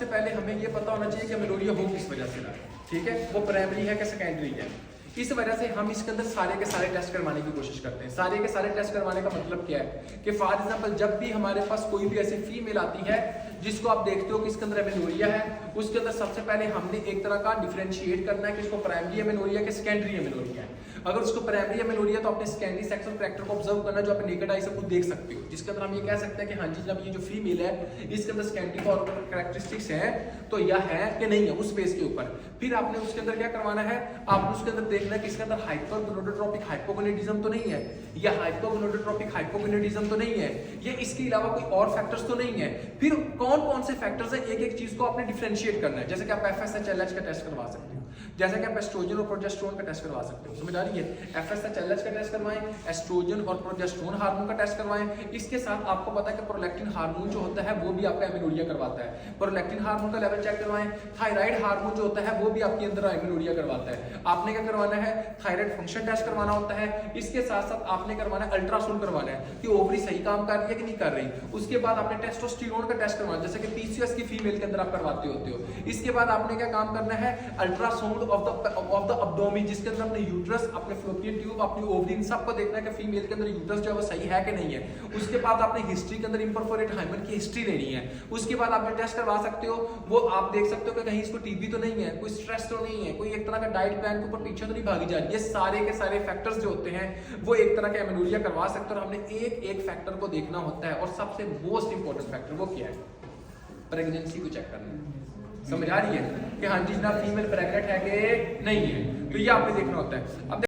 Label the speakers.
Speaker 1: सबसे पहले हमें ये पता होना चाहिए कि अमेनोरिया हो किस वजह से रहा है, ठीक है, वो प्राइमरी है कि सेकेंडरी है। इस वजह से हम इसके अंदर सारे के सारे टेस्ट करवाने की कोशिश करते हैं। सारे के सारे टेस्ट करवाने का मतलब क्या है कि फॉर एग्जांपल जब भी हमारे पास कोई भी ऐसी फीमेल आती है जिसको आप देखते हो कि इसके अंदर एमेनोरिया है, उसके अंदर सबसे पहले हमने एक तरह का डिफरेंशिएट करना है कि इसको प्राइमरी एमेनोरिया के सेकेंडरी एमेनोरिया है। अगर उसको प्राइमरी एमेनोरिया तो अपने सेकेंडरी सेक्सुअल कैरेक्टर को ऑब्जर्व करना जो आप नेकेड आई से खुद देख सकते हो, जिसके अंदर हम ये कह सकते हैं कि हाँ जी जब ये जो फीमेल है इसके अंदर सेकेंडरी कैरेक्टरिस्टिक्स हैं तो यह है कि नहीं है उस बेस के ऊपर। फिर आपने उसके अंदर क्या करवाना है, आपने उसके अंदर देखना है कि इसके अंदर हाइपरगोनाडोट्रोपिक हाइपोगोनेडिज्म तो नहीं है, या हाइपोगोनाडोट्रोपिक हाइपोगोनेडिज्म तो नहीं है, ये इसके अलावा कोई और फैक्टर्स तो नहीं है। फिर कौन कौन से फैक्टर्स हैं, एक एक चीज को आपने डिफरेंशिएट करना है। जैसे कि आप FSH-LH का टेस्ट करवा सकते हो, जैसे कि आप एस्ट्रोजन और प्रोजेस्टेरोन का टेस्ट करवा सकते हो, समझ आ रही है। FSH-LH का टेस्ट करवाएं, एस्ट्रोजन और प्रोजेस्टेरोन हार्मोन का टेस्ट करवाएं। इसके साथ आपको पता है कि प्रोलैक्टिन हार्मोन जो होता है वो भी आपका एमेनोरिया करवाता है, प्रोलैक्टिन हार्मोन का लेवल चेक करवाएं। थायराइड हार्मोन जो होता है वो भी आपके अंदर एमेनोरिया करवाता है। आपने क्या करवाना है, थायराइड फंक्शन टेस्ट करवाना होता है। इसके साथ साथ आपने करवाना है अल्ट्रासाउंड करवाना है कि ओवरी सही काम कर रही है कि नहीं कर रही। उसके बाद आपने टेस्टोस्टेरोन का टेस्ट करवाना, जैसे कि PCOS की फीमेल के अंदर आप करवाते होते हो। इसके बाद आपने क्या काम करना है, अल्ट्रासाउंड ऑफ द अब्डोमेन, जिसके अंदर अपने यूट्रस, अपने फैलोपियन ट्यूब, अपनी ओवरी, इन सबको देखना है कि फीमेल के अंदर यूट्रस जो है वो सही है कि नहीं है। उसके बाद आपने हिस्ट्री के अंदर इम्परफोरेट हाइमन की हिस्ट्री लेनी है। उसके बाद आप जो टेस्ट करवा सकते हो वो आप देख सकते हो कि कहीं इसको टीबी तो नहीं है, कोई स्ट्रेस तो नहीं है, कोई एक तरह का डाइट प्लान के ऊपर पीछे तो नहीं भागी जा रही। ये सारे के सारे फैक्टर्स जो होते हैं वो एक तरह का एमेनोरिया करवा सकते हैं और हमने एक एक फैक्टर को देखना होता है। और सबसे मोस्ट इंपॉर्टेंट फैक्टर वो क्या है, प्रेगनेंसी को चेक करना है। समझ आ रही है कि हाँ जी जनाब फीमेल प्रेग्नेंट है कि नहीं है, तो ये आपने देखना होता है। अब